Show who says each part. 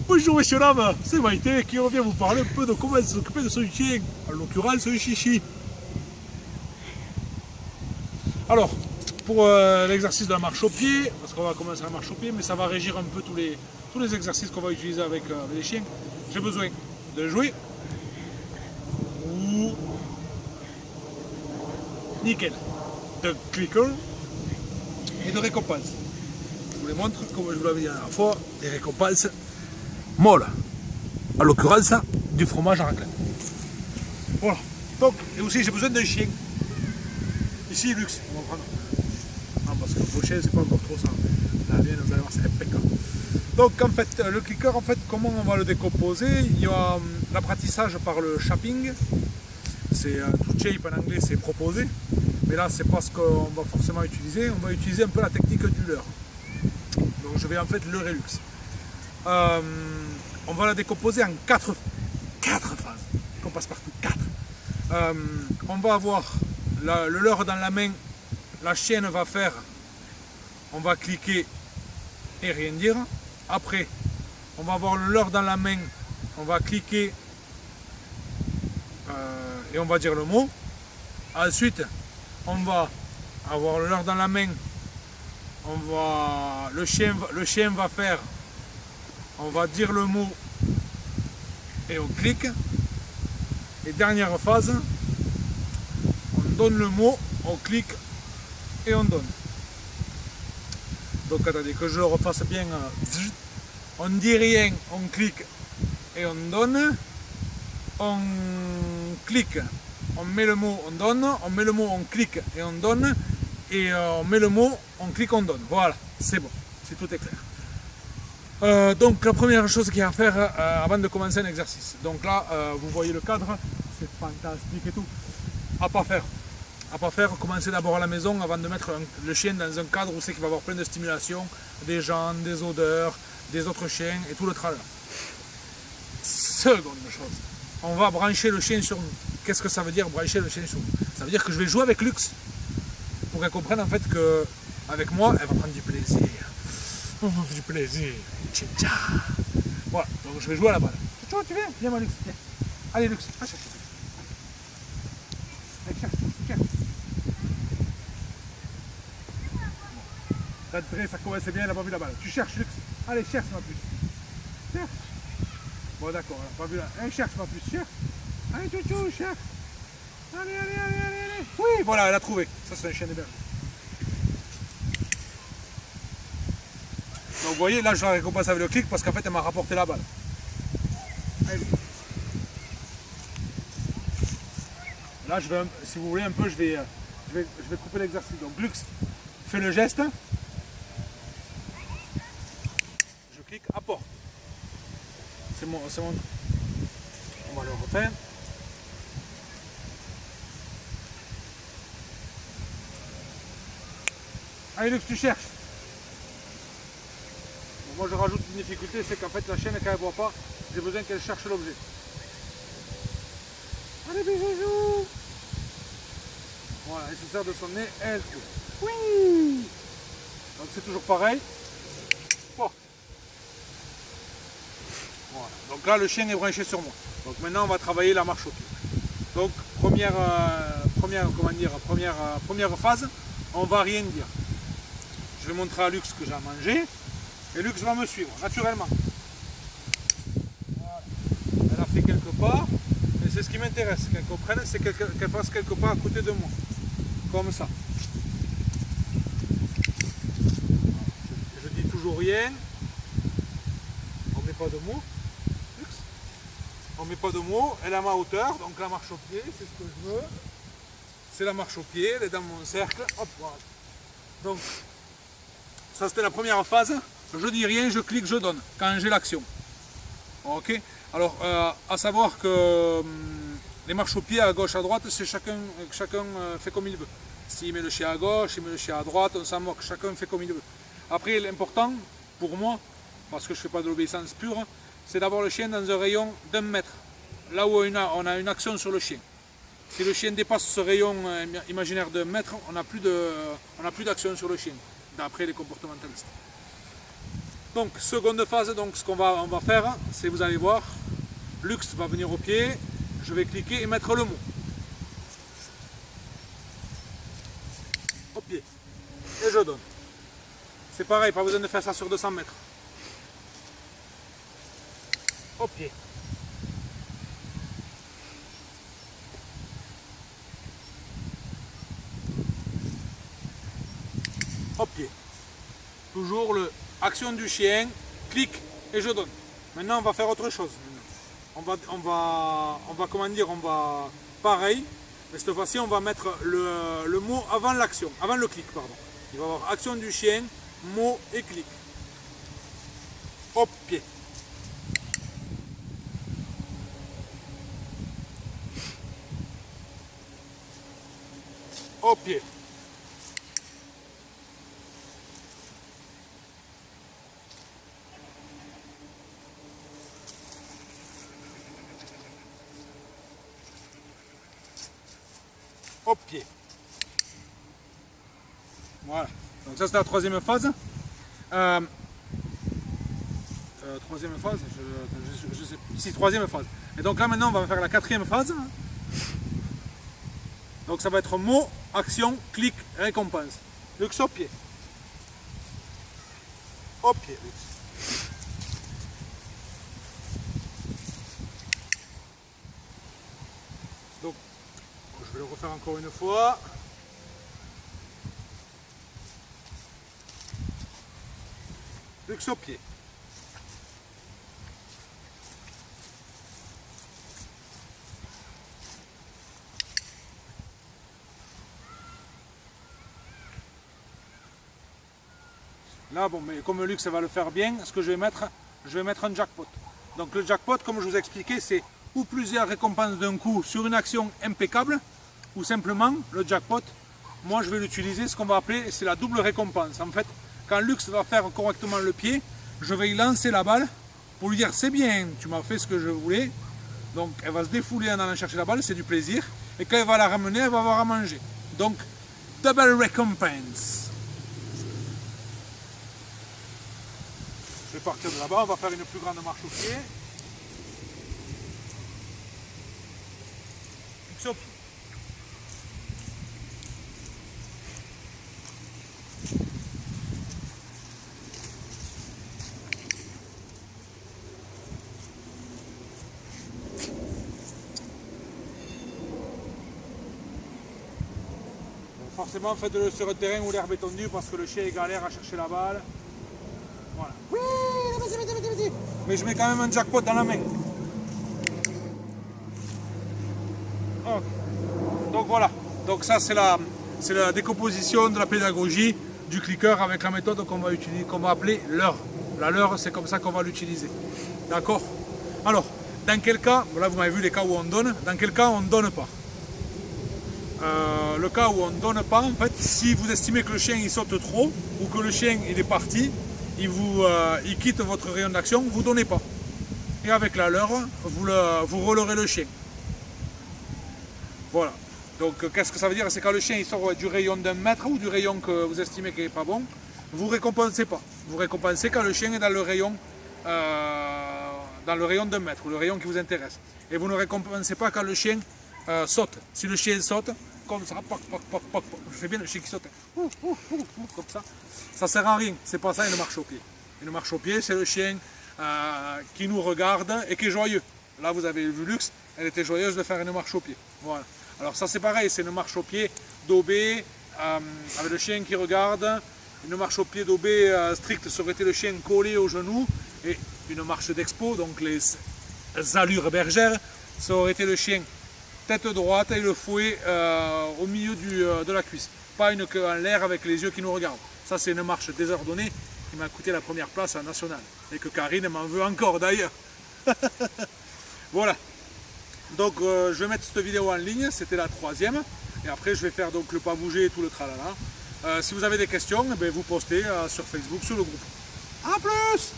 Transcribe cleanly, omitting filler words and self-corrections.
Speaker 1: Bonjour messieurs dames, c'est Maïté qui revient vous parler un peu de comment s'occuper de son chien, en l'occurrence un chichi. Alors, pour l'exercice de la marche au pied, parce qu'on va commencer la marche au pied, mais ça va régir un peu tous les exercices qu'on va utiliser avec les chiens, j'ai besoin de jouer. Nickel. De clicker et de récompense. Je vous les montre, comme je vous l'avais dit la dernière fois, des récompenses molles. En l'occurrence, du fromage à raclette. Voilà. Donc, et aussi j'ai besoin d'un chien. Ici, Luxe, on va prendre. Non, parce que le prochain, c'est pas encore trop ça. La mienne, vous allez voir, c'est impeccable. Donc, en fait, le clicker, en fait, comment on va le décomposer? Il y a l'apprentissage par le shaping. C'est tout shape en anglais, c'est proposé. Mais là, c'est pas ce qu'on va forcément utiliser. On va utiliser un peu la technique du leurre. Donc, je vais en fait leurrer Luxe. On va la décomposer en 4 phases. On passe partout, 4. On va avoir le leurre dans la main. La chienne va faire, on va cliquer et rien dire. Après, on va avoir le leurre dans la main. On va cliquer et on va dire le mot. Ensuite, on va avoir le leurre dans la main. Le chien va faire, on va dire le mot et on clique. Et dernière phase, on donne le mot, on clique et on donne. Donc attendez que je le refasse bien. On dit rien, on clique et on donne. On clique, on met le mot, on donne. On met le mot, on clique et on donne. Et on met le mot, on clique, on donne. Voilà, c'est bon, c'est tout est clair. Donc la première chose qu'il y a à faire avant de commencer un exercice. Donc là, vous voyez le cadre, c'est fantastique et tout. À pas faire, commencer d'abord à la maison avant de mettre le chien dans un cadre où c'est qu'il va avoir plein de stimulation, des gens, des odeurs, des autres chiens et tout le tralala. Seconde chose, on va brancher le chien sur nous. Qu'est-ce que ça veut dire brancher le chien sur nous? Ça veut dire que je vais jouer avec Luxe pour qu'elle comprenne en fait que avec moi, elle va prendre du plaisir. Du plaisir. Tcha. Voilà, donc je vais jouer à la balle. Tu viens? Viens moi Luxe. Viens. Allez Luxe, va chercher. Allez, cherche. D'entrée, ça commence bien, elle n'a pas vu la balle. Tu cherches, Luxe. Allez, cherche ma puce. Cherche. Bon, d'accord, elle n'a pas vu la. Allez, cherche ma puce, cherche. Allez, chouchou, cherche. Allez. Oui, voilà, elle a trouvé. Ça, c'est un chien de berger. Donc, vous voyez, là, je la récompense avec le clic parce qu'en fait, elle m'a rapporté la balle. Allez. Là, je vais, si vous voulez un peu, je vais couper l'exercice. Donc, Luxe fait le geste. Je clique apport. C'est mon. On va le refaire. Allez, Luxe, tu cherches. Bon, moi, je rajoute une difficulté, c'est qu'en fait, la chienne, quand elle ne voit pas, j'ai besoin qu'elle cherche l'objet. Allez, bisous. Voilà, elle se sert de son nez, elle trouve. Oui. Donc c'est toujours pareil. Porte. Voilà. Donc là, le chien est branché sur moi. Donc maintenant, on va travailler la marche au pied. Donc première phase, on va rien dire. Je vais montrer à Luxe que j'ai à manger et Luxe va me suivre naturellement. Voilà. Elle a fait quelques pas. Et c'est ce qui m'intéresse, qu'elle comprenne, c'est qu'elle fasse quelque part à côté de moi. Comme ça. Je dis toujours rien. On ne met pas de mots. On ne met pas de mots. Elle est à ma hauteur, donc la marche au pied, c'est ce que je veux. C'est la marche au pied, elle est dans mon cercle. Hop, voilà. Donc, ça c'était la première phase. Je dis rien, je clique, je donne, quand j'ai l'action. Ok. Alors, à savoir que les marches au pied à gauche, à droite, c'est chacun fait comme il veut. S'il met le chien à gauche, il met le chien à droite, on s'en moque, chacun fait comme il veut. Après, l'important, pour moi, parce que je ne fais pas de l'obéissance pure, c'est d'avoir le chien dans un rayon d'1 mètre, là où on a une action sur le chien. Si le chien dépasse ce rayon imaginaire d'1 mètre, on n'a plus d'action sur le chien, d'après les comportementalistes. Donc seconde phase, donc ce qu'on va faire, c'est, vous allez voir, Lux va venir au pied, je vais cliquer et mettre le mot. Au pied. Et je donne. C'est pareil, pas besoin de faire ça sur 200 mètres. Au pied. Au pied. Toujours le action du chien, clic et je donne. Maintenant on va faire autre chose. On va comment dire, on va pareil, mais cette fois-ci on va mettre le mot avant l'action, avant le clic pardon. Il va y avoir action du chien, mot et clic. Au pied. Au pied. Au pied. Voilà. Donc ça c'est la troisième phase. Troisième phase, je sais plus. Si, troisième phase. Et donc là maintenant on va faire la quatrième phase. Donc ça va être mot, action, clic, récompense. Lux au pied. Au pied, Lux. Donc, je vais le refaire encore une fois. Lux au pied. Là, bon, mais comme Lux va le faire bien, ce que je vais mettre un jackpot. Donc le jackpot, comme je vous ai expliqué, c'est ou plusieurs récompenses d'un coup sur une action impeccable, ou simplement le jackpot. Moi, je vais l'utiliser, ce qu'on va appeler, c'est la double récompense. En fait, quand Lux va faire correctement le pied, je vais y lancer la balle pour lui dire c'est bien, tu m'as fait ce que je voulais. Donc elle va se défouler en allant chercher la balle, c'est du plaisir. Et quand elle va la ramener, elle va avoir à manger. Donc, double recompense. Je vais partir de là-bas, on va faire une plus grande marche au pied. Lux au pied. Forcément, faites-le sur un terrain où l'herbe est tendue parce que le chien galère à chercher la balle. Voilà. Oui, vas-y. Mais je mets quand même un jackpot dans la main. Okay. Donc voilà. Donc ça c'est la décomposition de la pédagogie du clicker avec la méthode qu'on va utiliser, qu'on va appeler leurre. La leurre, c'est comme ça qu'on va l'utiliser. D'accord? Alors, dans quel cas, là vous m'avez vu les cas où on donne, dans quel cas on ne donne pas? Le cas où on ne donne pas, en fait, si vous estimez que le chien il saute trop ou que le chien il est parti, il quitte votre rayon d'action, vous ne donnez pas. Et avec la leurre, vous relerez le chien. Voilà. Donc qu'est-ce que ça veut dire? C'est quand le chien il sort du rayon d'un mètre ou du rayon que vous estimez qu'il n'est pas bon, vous ne récompensez pas. Vous récompensez quand le chien est dans le rayon d'un mètre ou le rayon qui vous intéresse. Et vous ne récompensez pas quand le chien saute. Si le chien saute, comme ça, je fais bien le chien qui saute, comme ça sert à rien. C'est pas ça une marche au pied. Une marche au pied, c'est le chien qui nous regarde et qui est joyeux. Là, vous avez vu Lux, elle était joyeuse de faire une marche au pied. Voilà. Alors ça, c'est pareil, c'est une marche au pied d'OB avec le chien qui regarde. Une marche au pied d'OB stricte, ça aurait été le chien collé au genou. Et une marche d'expo, donc les allures bergères, ça aurait été le chien tête droite et le fouet au milieu de la cuisse. Pas une queue en l'air avec les yeux qui nous regardent. Ça, c'est une marche désordonnée qui m'a coûté la première place à nationale. Et que Karine m'en veut encore d'ailleurs. Voilà. Donc je vais mettre cette vidéo en ligne, c'était la troisième. Et après je vais faire donc le pas bouger et tout le tralala. Si vous avez des questions, vous postez sur Facebook, sur le groupe. A plus!